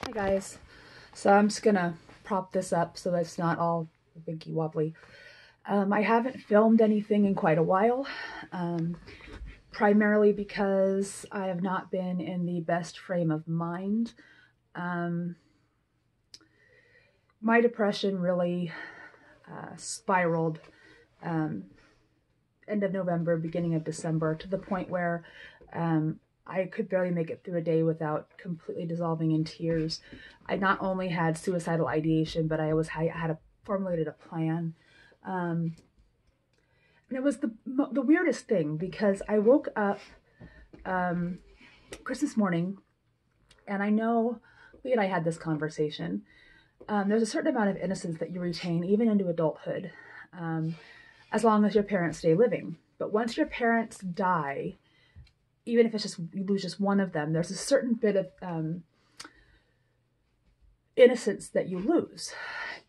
Hi guys. So I'm just gonna prop this up so that it's not all binky wobbly. I haven't filmed anything in quite a while, um, primarily because I have not been in the best frame of mind. Um, my depression really spiraled um, end of November, beginning of December, to the point where I could barely make it through a day without completely dissolving in tears. I not only had suicidal ideation, but I had formulated a plan. Um, and it was the weirdest thing because I woke up um, Christmas morning, and I know Lee and I had this conversation. There's a certain amount of innocence that you retain even into adulthood, um, as long as your parents stay living. But once your parents die, even if it's just you lose just one of them, there's a certain bit of innocence that you lose,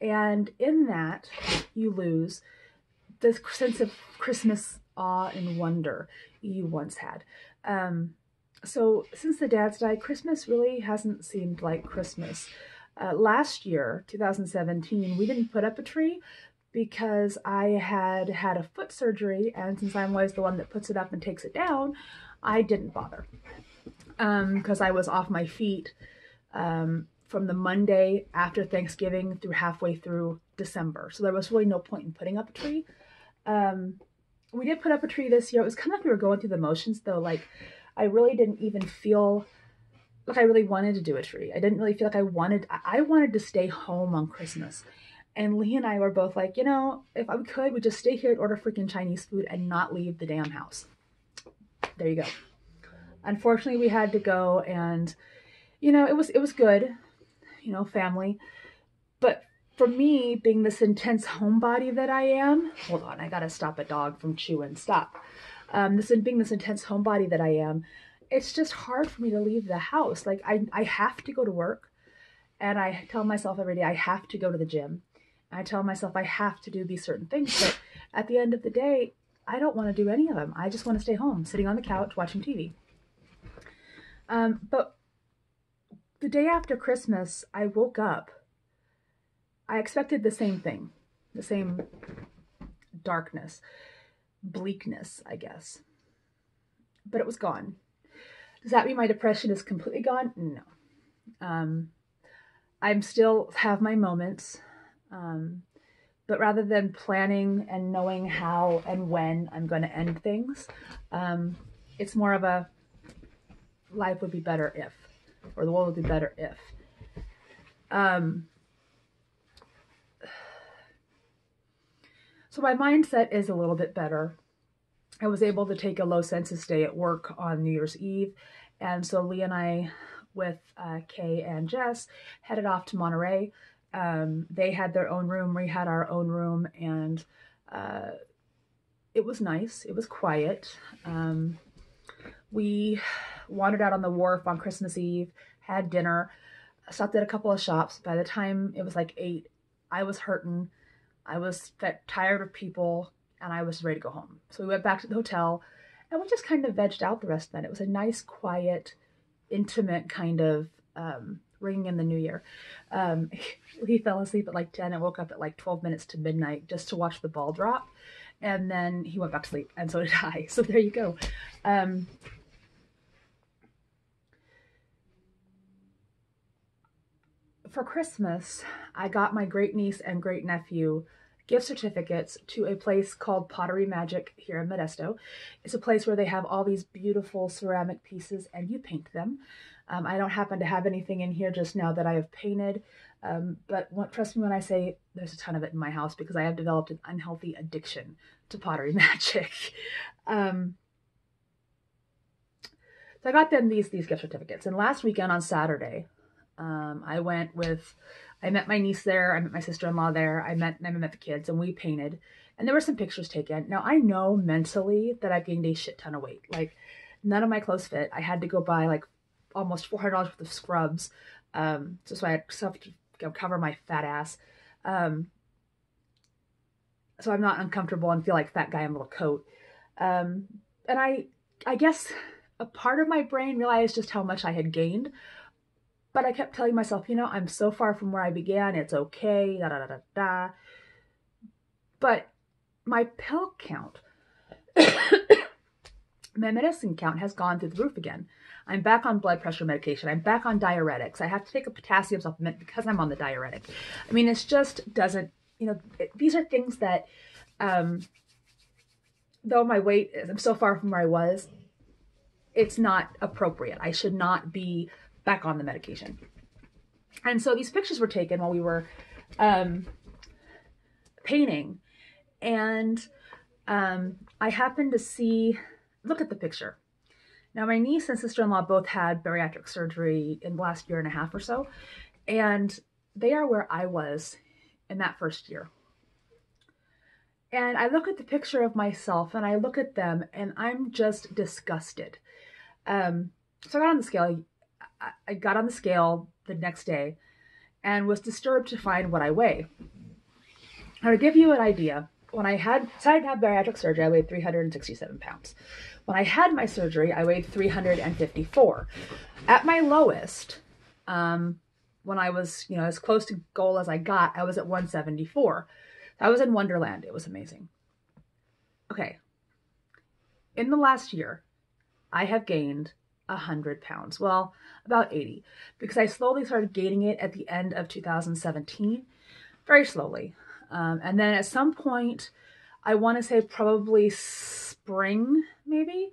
and in that you lose this sense of Christmas awe and wonder you once had. So since the dads died, Christmas really hasn't seemed like Christmas. Last year, 2017, we didn't put up a tree because I had had a foot surgery, and since I'm always the one that puts it up and takes it down, I didn't bother because I was off my feet from the Monday after Thanksgiving through halfway through December. So there was really no point in putting up a tree. We did put up a tree this year. It was kind of like we were going through the motions though. Like I really didn't even feel like I really wanted to do a tree. I didn't really feel like I wanted to stay home on Christmas. And Lee and I were both like, if I could, we'd just stay here and order freaking Chinese food and not leave the damn house. There you go. Unfortunately, we had to go, and it was good, family. But for me, being this intense homebody that I am, hold on, I gotta stop a dog from chewing. Stop. This being this intense homebody that I am, it's just hard for me to leave the house. Like I have to go to work, and I tell myself every day I have to go to the gym. I tell myself I have to do these certain things, but at the end of the day, I don't want to do any of them. I just want to stay home, sitting on the couch watching TV. But the day after Christmas, I woke up. I expected the same thing, the same darkness, bleakness, I guess. But it was gone. Does that mean my depression is completely gone? No. Um, I'm still have my moments, but rather than planning and knowing how and when I'm going to end things, it's more of a life would be better if, or the world would be better if. So my mindset is a little bit better. I was able to take a low census day at work on New Year's Eve. And so Lee and I, with Kay and Jess, headed off to Monterey. They had their own room, we had our own room, and it was nice. It was quiet. We wandered out on the wharf on Christmas Eve, had dinner, stopped at a couple of shops. By the time it was like 8, I was hurting. I was tired of people, and I was ready to go home. So we went back to the hotel, and we just kind of vegged out the rest of the night. It was a nice, quiet, intimate kind of ringing in the new year. He fell asleep at like 10 and woke up at like 12 minutes to midnight just to watch the ball drop. And then he went back to sleep, and so did I. So there you go. For Christmas, I got my great niece and great nephew gift certificates to a place called Pottery Magic here in Modesto. It's a place where they have all these beautiful ceramic pieces and you paint them. I don't happen to have anything in here just now that I have painted, but trust me when I say there's a ton of it in my house because I have developed an unhealthy addiction to pottery magic. So I got them these gift certificates, and last weekend on Saturday, I met my niece there, I met my sister-in-law there, I met the kids, and we painted, and there were some pictures taken. Now I know mentally that I've gained a shit ton of weight. Like none of my clothes fit. I had to go buy like almost $400 worth of scrubs, just so I had stuff to cover my fat ass. So I'm not uncomfortable and feel like fat guy in a little coat. And I guess a part of my brain realized just how much I had gained. But I kept telling myself, you know, I'm so far from where I began. It's okay. Da da da da da. But my pill count, my medicine count has gone through the roof again. I'm back on blood pressure medication. I'm back on diuretics. I have to take a potassium supplement because I'm on the diuretic. I mean, it just doesn't, you know, these are things that, though my weight is, I'm so far from where I was, it's not appropriate. I should not be back on the medication. And so these pictures were taken while we were painting. And I happened to see, look at the picture. Now, my niece and sister-in-law both had bariatric surgery in the last year and a half or so, and they are where I was in that first year. And I look at the picture of myself and I look at them and I'm just disgusted. So I got on the scale. I got on the scale the next day and was disturbed to find what I weigh. Now, to give you an idea, when I decided to have bariatric surgery, I weighed 367 pounds. When I had my surgery, I weighed 354. At my lowest, when I was, you know, as close to goal as I got, I was at 174. I was in Wonderland. It was amazing. Okay. In the last year, I have gained 100 pounds. Well, about 80, because I slowly started gaining it at the end of 2017, very slowly. And then at some point, I want to say probably spring, maybe,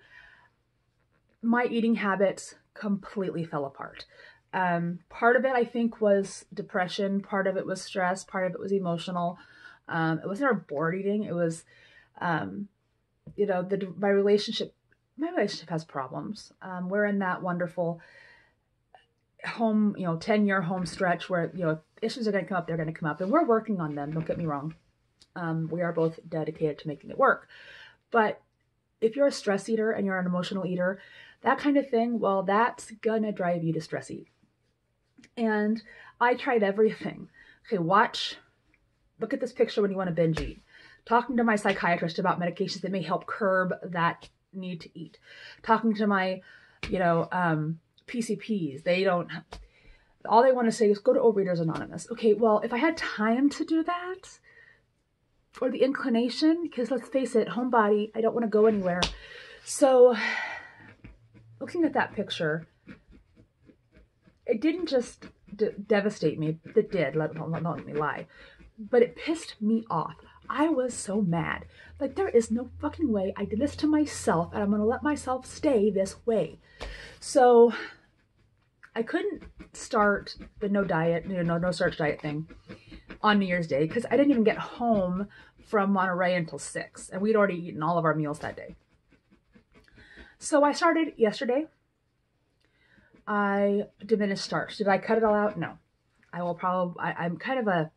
my eating habits completely fell apart. Part of it, I think, was depression. Part of it was stress. Part of it was emotional. It was never bored eating. It was, you know, my relationship has problems. We're in that wonderful home, you know, 10-year home stretch where, you know, issues are going to come up, they're going to come up, and we're working on them. Don't get me wrong. We are both dedicated to making it work. But if you're a stress eater and you're an emotional eater, that kind of thing, well, that's going to drive you to stress eat. And I tried everything. Okay, look at this picture when you want to binge eat. Talking to my psychiatrist about medications that may help curb that need to eat. Talking to my, you know, PCPs. All they want to say is go to Overeaters Anonymous. Okay, well, if I had time to do that, or the inclination, because let's face it, homebody, I don't want to go anywhere. So looking at that picture, it didn't just devastate me. It did, let me lie. But it pissed me off. I was so mad. Like, there is no fucking way I did this to myself and I'm going to let myself stay this way. So I couldn't start the no starch diet thing on New Year's Day because I didn't even get home from Monterey until 6, and we'd already eaten all of our meals that day. So I started yesterday. I diminished starch. Did I cut it all out? No. I'm kind of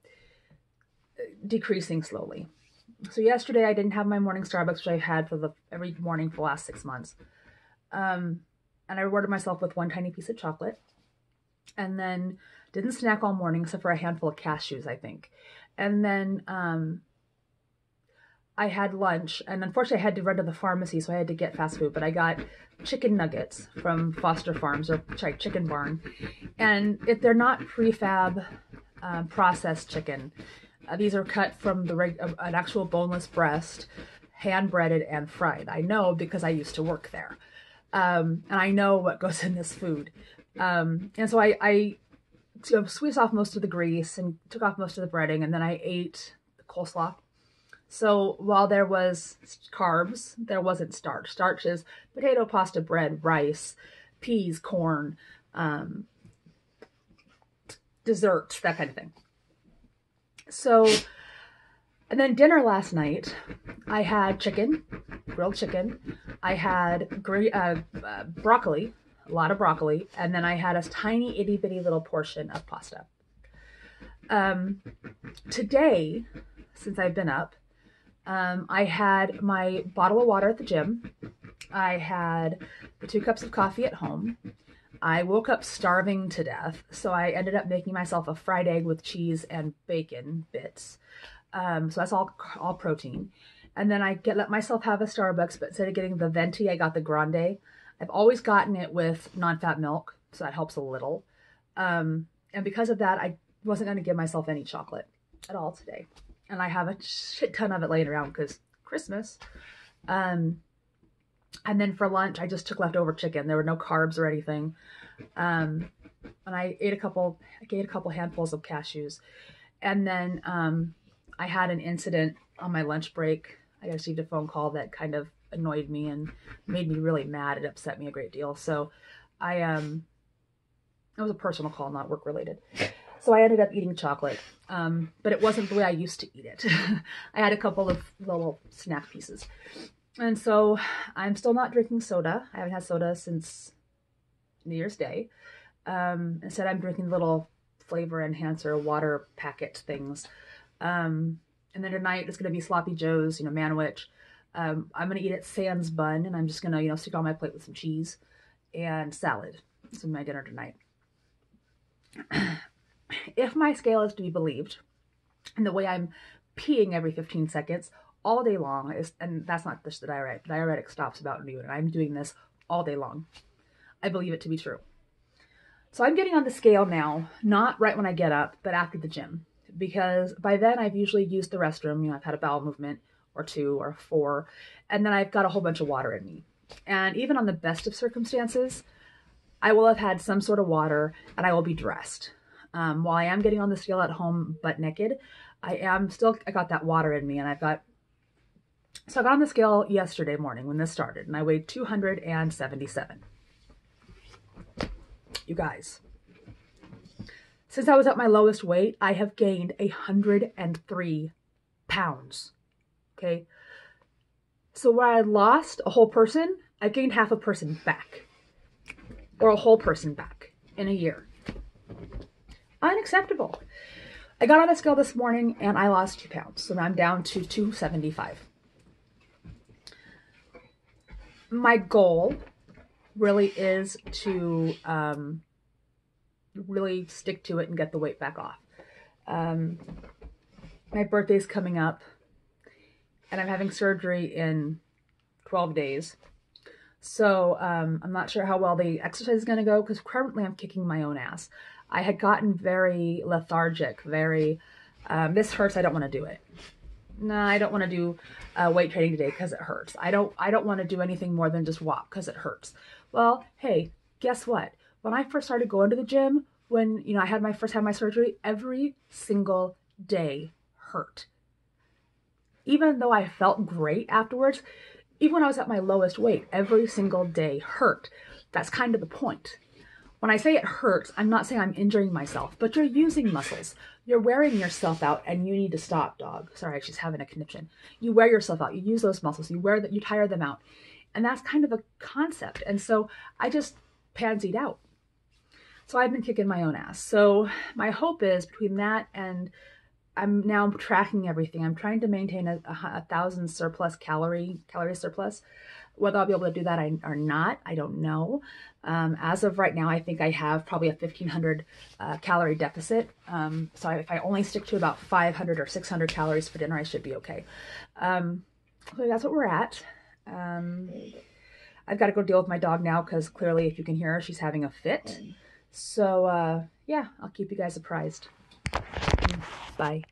decreasing slowly. So yesterday I didn't have my morning Starbucks, which I've had every morning for the last 6 months. And I rewarded myself with one tiny piece of chocolate. And then didn't snack all morning except for a handful of cashews, I think. And then I had lunch, and unfortunately I had to run to the pharmacy, so I had to get fast food, but I got chicken nuggets from Foster Farms, or sorry, Chicken Barn. And if they're not prefab processed chicken, these are cut from an actual boneless breast, hand breaded and fried. I know because I used to work there. And I know what goes in this food. And so I squeezed off most of the grease and took off most of the breading, and then I ate the coleslaw. So while there was carbs, there wasn't starch. Starch is potato, pasta, bread, rice, peas, corn, desserts, that kind of thing. So, and then dinner last night, I had grilled chicken. I had broccoli, a lot of broccoli, and then I had a tiny itty bitty little portion of pasta. Today, since I've been up, I had my bottle of water at the gym. I had the 2 cups of coffee at home. I woke up starving to death, so I ended up making myself a fried egg with cheese and bacon bits. So that's all protein. And then I let myself have a Starbucks, but instead of getting the venti, I got the grande. I've always gotten it with non-fat milk, so that helps a little. And because of that, I wasn't going to give myself any chocolate at all today. And I have a shit ton of it laying around because Christmas. And then for lunch, I just took leftover chicken. There were no carbs or anything. And I ate a couple handfuls of cashews. And then I had an incident on my lunch break. I received a phone call that kind of annoyed me and made me really mad. It upset me a great deal. So it was a personal call, not work related. So I ended up eating chocolate, but it wasn't the way I used to eat it. I had a couple of little snack pieces. And so I'm still not drinking soda. I haven't had soda since New Year's Day. Instead, I'm drinking little flavor enhancer water packet things. And then tonight it's going to be Sloppy Joe's, Manwich. I'm going to eat at Sans bun, and I'm just going to, stick it on my plate with some cheese and salad. This is my dinner tonight. If my scale is to be believed, and the way I'm peeing every 15 seconds all day long and that's not just the diuretic. The diuretic stops about noon, and I'm doing this all day long. I believe it to be true. So I'm getting on the scale now, not right when I get up, but after the gym, because by then I've usually used the restroom. I've had a bowel movement or 2 or 4, and then I've got a whole bunch of water in me. And even on the best of circumstances, I will have had some sort of water and I will be dressed. While I am getting on the scale at home butt naked, I got that water in me, and I got on the scale yesterday morning when this started, and I weighed 277. You guys, since I was at my lowest weight, I have gained 103 pounds. Okay. So where I lost a whole person, I gained half a person back, or a whole person back in a year. Unacceptable. I got on the scale this morning and I lost 2 pounds. So now I'm down to 275. My goal really is to really stick to it and get the weight back off. My birthday's coming up and I'm having surgery in 12 days. So I'm not sure how well the exercise is going to go because currently I'm kicking my own ass. I had gotten very lethargic, this hurts, I don't want to do it. No, I don't want to do weight training today because it hurts. I don't want to do anything more than just walk because it hurts. Well, hey, guess what? When I first started going to the gym, when I had my surgery, every single day hurt. Even though I felt great afterwards, even when I was at my lowest weight, every single day hurt. That's kind of the point. When I say it hurts, I'm not saying I'm injuring myself, but you're using muscles. You're wearing yourself out and you need to stop, dog. Sorry, she's having a conniption. You wear yourself out. You use those muscles. You tire them out. And that's kind of a concept. And so I just pansied out. So I've been kicking my own ass. So my hope is between that and I'm now tracking everything. I'm trying to maintain a 1,000 calorie surplus. Whether I'll be able to do that or not, I don't know. As of right now, I think I have probably a 1,500 calorie deficit. So if I only stick to about 500 or 600 calories for dinner, I should be okay. So that's what we're at. I've got to go deal with my dog now because clearly, if you can hear her, she's having a fit. So yeah, I'll keep you guys apprised. Bye.